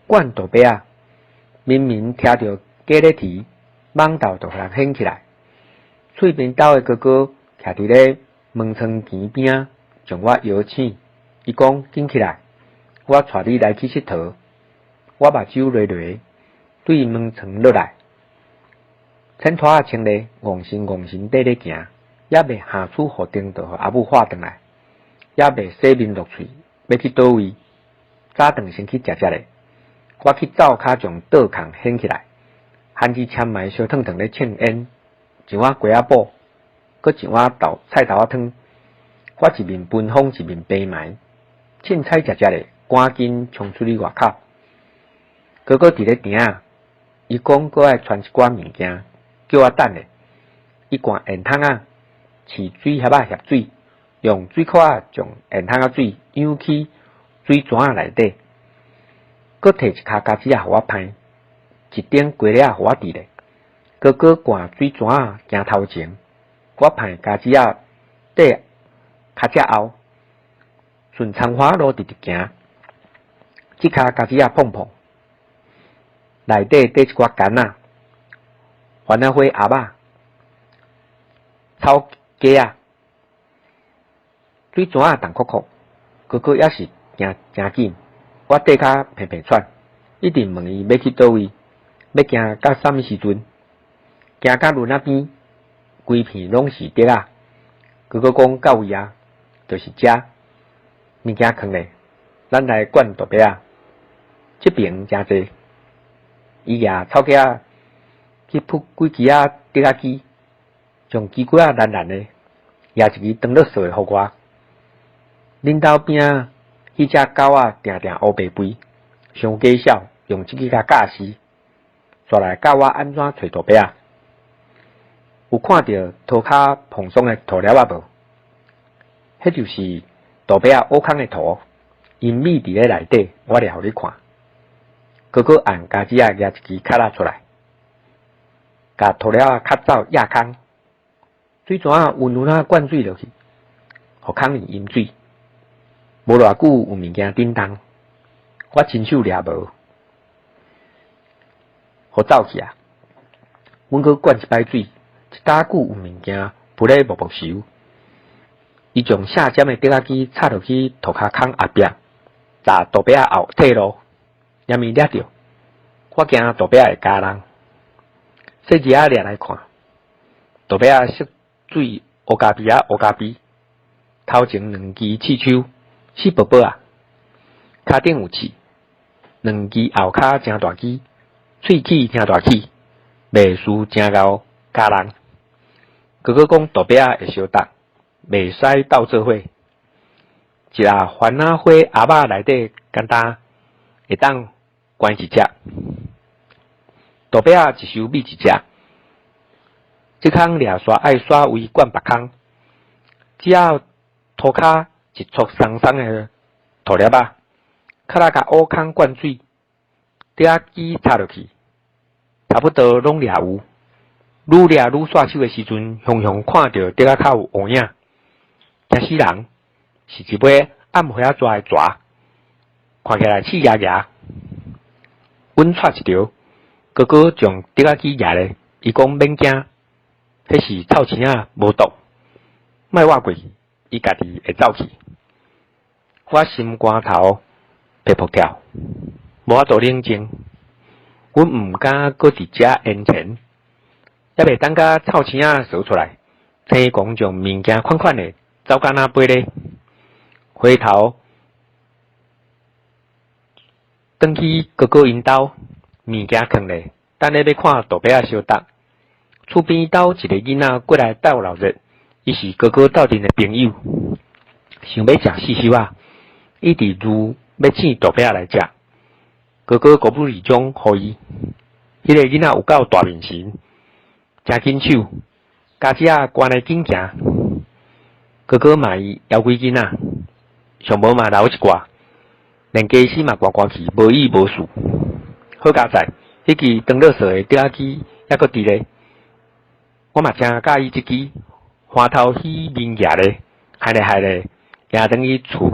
惯大伯啊，明明听到鸡咧啼，蠓豆就互人掀起来。喙边斗的哥哥徛伫咧门窗前边啊，将我摇醒。伊讲：紧起来，我带你来去佚佗。我目睭落落，对门窗落来。衬拖啊穿咧，戆神缀咧行，也未下厝互灯就互阿母喊转来，也未洗面落喙，要去倒位？早顿先去食咧。我去灶骹将桌空掀起来，番薯签埋烧烫烫咧呛烟，一碗鸡仔煲，搁一碗菜头仔汤。我一面分风一面白埋，凊彩食咧，赶紧冲出去外口。哥哥伫咧店啊，伊讲搁爱传一寡物件，叫我等咧。伊灌烟筒啊，饲水盒啊摄水，用水口啊将烟筒啊水扬去水泉啊内底。搁摕一卡夹子啊，互我拍，一顶鸡粒啊，互我伫咧。哥哥灌水泉啊，行头前，我拍夹子啊，缀卡只后，顺葱花路直直行。即卡夹子啊碰碰，内底缀一寡干啊，番仔花鸭仔，炒鸡啊，水泉啊重酷酷。哥哥也是行真紧。我底骹平平喘，一直问伊要去倒位，要行到啥物时阵？行到轮仔边，规片拢是竹啊。哥哥讲到位啊，就是遮物件囥咧，咱来管大伯啊。这边真济，伊举草鸡啊去扑几支啊竹仔枝，将枝骨啊烂烂的，举一支长落水互我。恁兜边啊。迄只狗啊，定定乌白肥，上假小，用即个甲教死，煞来教我安怎找大伯啊？有看到涂骹蓬松的涂料啊无？迄就是大伯啊挖空的土，阴密伫咧内底，我来互你看。哥哥按夹子啊，举一支卡拉出来，甲涂料啊卡走压空，水泉啊温温啊灌水落去，互空里饮水。无偌久有物件叮当，我亲手掠无，互走去啊！阮搁灌一摆水，一打久有物件扑咧默默收。伊将下尖的竹仔枝插落去涂骹空后壁，砸大伯仔后退路，也咪掠着。我惊大伯仔会加人，细日仔掠来看，大伯仔色水乌咖啡啊乌咖啡，头前两支刺手。四宝宝啊，骹顶有刺，两支后骹真大支，喙齿真大齿，袂输真厚家人。哥哥讲大伯仔会相搭，袂使斗做伙。一下番仔花鸭仔内底简单会当关一只，大伯仔一收米一只。即空掠刷爱刷为灌别空，只要涂骹。一撮松松的涂料啊，卡拉甲乌空灌水，竹仔枝插落去，差不多拢掠有。愈掠愈煞手的时阵，雄雄看到竹仔口有乌影，惊死人！是一尾暗花仔抓的蛇，看起来刺牙牙。阮带一条，哥哥将竹仔枝举咧，伊讲免惊，迄是臭青仔无毒，莫挖过去。伊家己会走去，我心肝头砰砰跳，无法度冷静。阮毋敢搁伫遮烟前，也袂等甲臭青仔扫出来，天公将物件款款的走到那飞咧，回头转去哥哥因兜，物件囥咧，等咧要看大伯仔相搭。厝边兜一个囡仔过来逗老热。伊是哥哥斗阵的朋友，想要食四手啊，一直如要请大伯仔来食。哥哥果不其中，互伊。迄个囡仔有够大面神，真紧手，家姐啊关来紧行。哥哥骂伊妖鬼囡仔，上无嘛留一寡，连家私嘛关关去，无意无事。好佳哉，迄支长落色的竹仔枝还阁伫咧，我嘛真介意即支。花头鱼面夹咧，害咧，行转去厝。